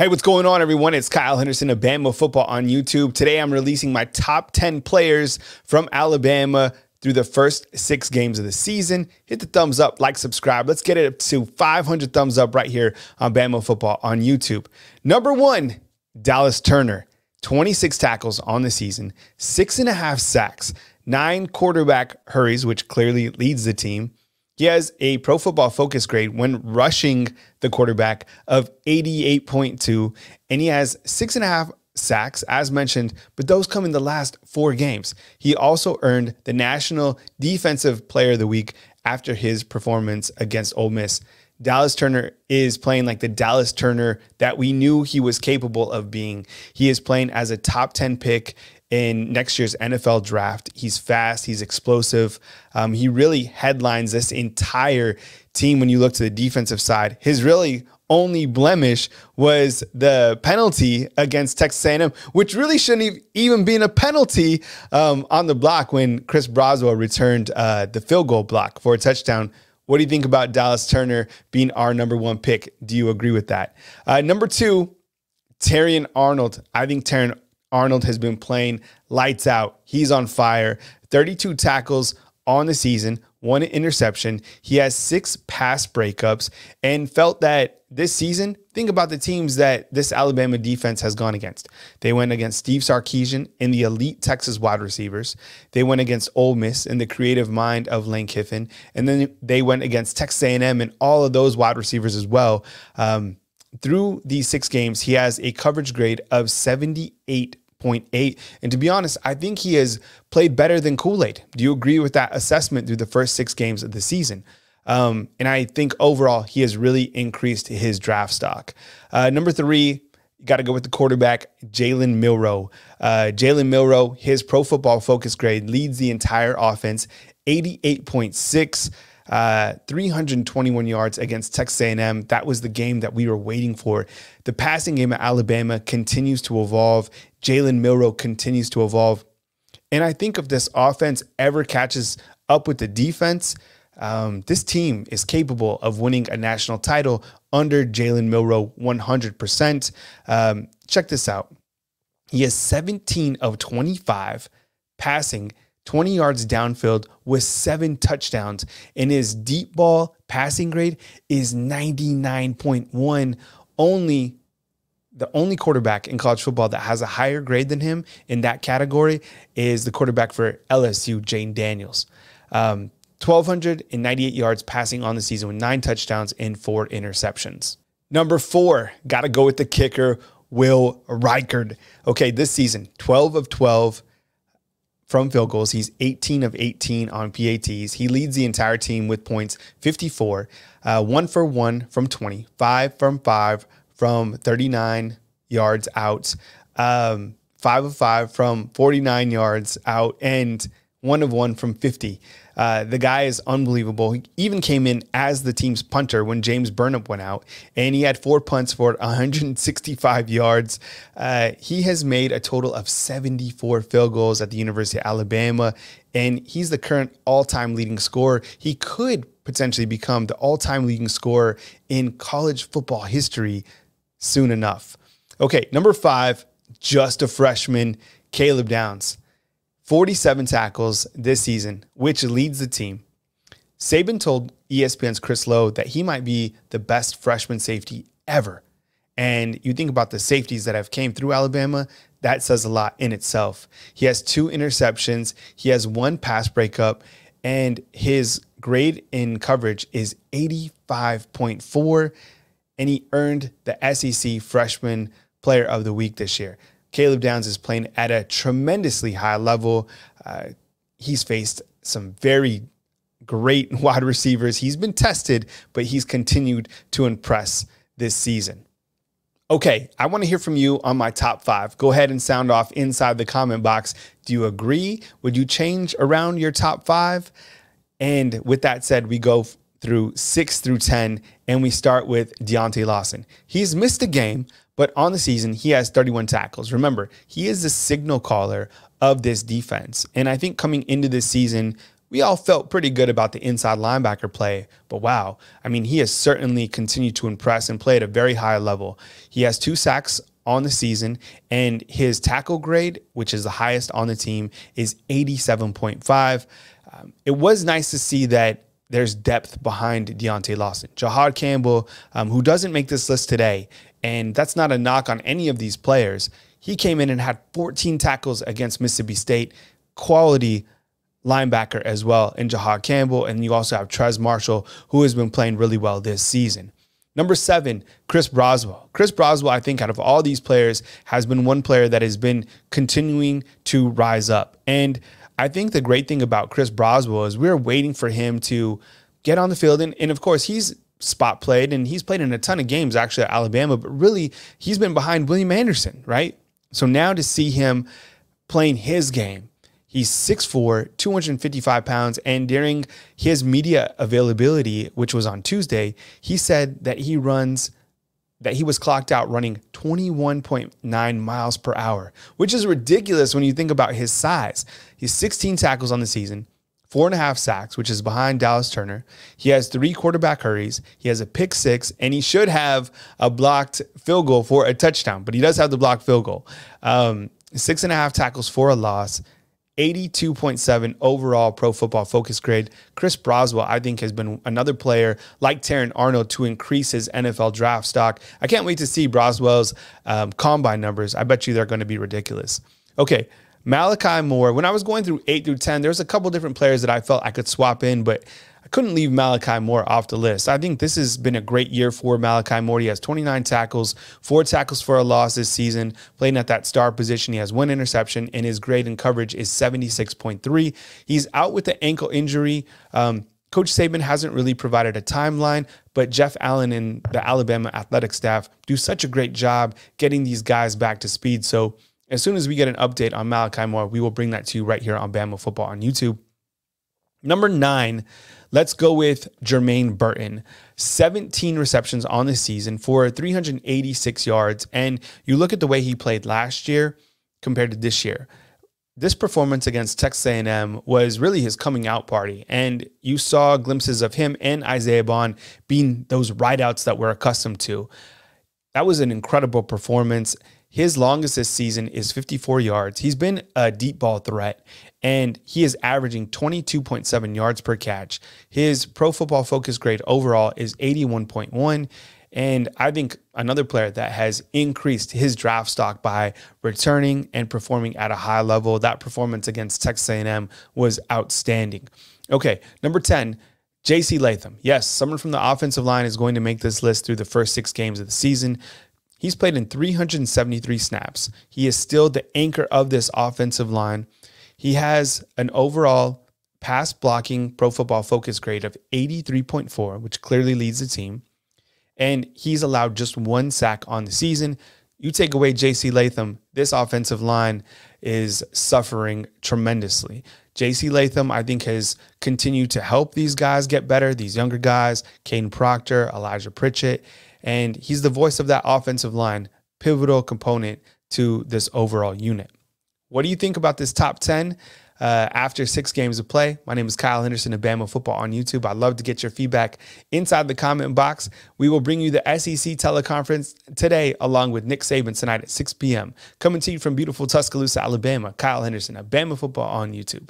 Hey, what's going on, everyone? It's Kyle Henderson of BAMA Football on YouTube. Today, I'm releasing my top 10 players from Alabama through the first 6 games of the season. Hit the thumbs up, like, subscribe. Let's get it up to 500 thumbs up right here on BAMA Football on YouTube. Number 1, Dallas Turner. 26 tackles on the season, 6.5 sacks, 9 quarterback hurries, which clearly leads the team. He has a Pro Football Focus grade when rushing the quarterback of 88.2, and he has 6.5 sacks, as mentioned, but those come in the last 4 games. He also earned the National Defensive Player of the Week after his performance against Ole Miss. Dallas Turner is playing like the Dallas Turner that we knew he was capable of being. He is playing as a top 10 pick in next year's NFL draft. He's fast. He's explosive. He really headlines this entire team when you look to the defensive side. His really only blemish was the penalty against Texas A&M, which really shouldn't have even been a penalty on the block when Chris Braswell returned the field goal block for a touchdown. What do you think about Dallas Turner being our number 1 pick? Do you agree with that? Number 2, Terrion Arnold. I think Terrion Arnold has been playing lights out. He's on fire. 32 tackles on the season, 1 interception. He has 6 pass breakups and felt that this season, think about the teams that this Alabama defense has gone against. They went against Steve Sarkisian and the elite Texas wide receivers. They went against Ole Miss and the creative mind of Lane Kiffin. And then they went against Texas A&M and all of those wide receivers as well. Through these 6 games, he has a coverage grade of 78.8. And to be honest, I think he has played better than Kool-Aid. Do you agree with that assessment through the first 6 games of the season? And I think overall, he has really increased his draft stock. Number 3, you got to go with the quarterback, Jalen Milroe. Jalen Milroe, his Pro Football Focus grade leads the entire offense, 88.6. 321 yards against Texas A&M. That was the game that we were waiting for. The passing game at Alabama continues to evolve. Jalen Milroe continues to evolve. And I think if this offense ever catches up with the defense, this team is capable of winning a national title under Jalen Milroe 100%. Check this out. He has 17 of 25 passing 20 yards downfield with 7 touchdowns, and his deep ball passing grade is 99.1. The only quarterback in college football that has a higher grade than him in that category is the quarterback for LSU, Jane Daniels. 1,298 yards passing on the season with 9 touchdowns and 4 interceptions. Number 4, got to go with the kicker, Will Reichard. Okay, this season, 12 of 12 from field goals. He's 18 of 18 on PATs. He leads the entire team with points, 54, 1 for 1 from 20, 5 from 5 from 39 yards out, 5 of 5 from 49 yards out, and 1 of 1 from 50. The guy is unbelievable. He even came in as the team's punter when James Burnham went out, and he had 4 punts for 165 yards. He has made a total of 74 field goals at the University of Alabama, and he's the current all-time leading scorer. He could potentially become the all-time leading scorer in college football history soon enough. Okay, number 5, just a freshman, Caleb Downs. 47 tackles this season, which leads the team. Saban told ESPN's Chris Lowe that he might be the best freshman safety ever. And you think about the safeties that have came through Alabama, that says a lot in itself. He has 2 interceptions. He has 1 pass breakup, and his grade in coverage is 85.4, and he earned the SEC Freshman Player of the Week this year. Caleb Downs is playing at a tremendously high level. He's faced some very great wide receivers. He's been tested, but he's continued to impress this season. Okay, I want to hear from you on my top 5. Go ahead and sound off inside the comment box. Do you agree? Would you change around your top 5? And with that said, we go through 6 through 10, and we start with Deontay Lawson. He's missed a game, but on the season, he has 31 tackles. Remember, he is the signal caller of this defense. And I think coming into this season, we all felt pretty good about the inside linebacker play, but wow, I mean, he has certainly continued to impress and play at a very high level. He has 2 sacks on the season, and his tackle grade, which is the highest on the team, is 87.5. It was nice to see that there's depth behind Deontay Lawson. Jahad Campbell, who doesn't make this list today, and that's not a knock on any of these players, he came in and had 14 tackles against Mississippi State. Quality linebacker as well in Jahad Campbell, and you also have Trez Marshall, who has been playing really well this season. Number 7, Chris Broswell. Chris Broswell, I think out of all these players, has been one player that has been continuing to rise up. And I think the great thing about Chris Broswell is we're waiting for him to get on the field. And of course, he's spot played, and he's played in a ton of games actually at Alabama, but really he's been behind William Anderson, right? So now to see him playing his game, he's 6'4", 255 pounds, and during his media availability, which was on Tuesday, he said that he was clocked out running 21.9 miles per hour, which is ridiculous when you think about his size. He's 16 tackles on the season, 4.5 sacks, which is behind Dallas Turner. He has 3 quarterback hurries. He has a pick 6, and he should have a blocked field goal for a touchdown, but he does have the blocked field goal. 6.5 tackles for a loss. 82.7 overall Pro Football Focus grade. Chris Broswell, I think, has been another player like Terran Arnold to increase his NFL draft stock. I can't wait to see Broswell's combine numbers. I bet you they're going to be ridiculous. Okay, Malachi Moore. When I was going through 8 through 10, there's a couple different players that I felt I could swap in, but I couldn't leave Malachi Moore off the list. I think this has been a great year for Malachi Moore. He has 29 tackles, 4 tackles for a loss this season, playing at that star position. He has 1 interception, and his grade in coverage is 76.3. He's out with the ankle injury. Coach Saban hasn't really provided a timeline, but Jeff Allen and the Alabama athletic staff do such a great job getting these guys back to speed. So as soon as we get an update on Malachi Moore, we will bring that to you right here on Bama Football on YouTube. Number 9, let's go with Jermaine Burton. 17 receptions on the season for 386 yards. And you look at the way he played last year compared to this year. This performance against Texas A&M was really his coming out party. And you saw glimpses of him and Isaiah Bond being those rideouts that we're accustomed to. That was an incredible performance. His longest this season is 54 yards. He's been a deep ball threat, and he is averaging 22.7 yards per catch. His Pro Football Focus grade overall is 81.1, and I think another player that has increased his draft stock by returning and performing at a high level. That performance against Texas A&M was outstanding. Okay, number 10, J.C. Latham. Yes, someone from the offensive line is going to make this list through the first 6 games of the season. He's played in 373 snaps. He is still the anchor of this offensive line. He has an overall pass blocking Pro Football Focus grade of 83.4, which clearly leads the team. And he's allowed just 1 sack on the season. You take away J.C. Latham, this offensive line is suffering tremendously. J.C. Latham, I think, has continued to help these guys get better, these younger guys, Caden Proctor, Elijah Pritchett, and he's the voice of that offensive line, pivotal component to this overall unit. What do you think about this top 10 after 6 games of play? My name is Kyle Henderson of Bama Football on YouTube. I'd love to get your feedback inside the comment box. We will bring you the SEC teleconference today along with Nick Saban tonight at 6 p.m. Coming to you from beautiful Tuscaloosa, Alabama, Kyle Henderson of Bama Football on YouTube.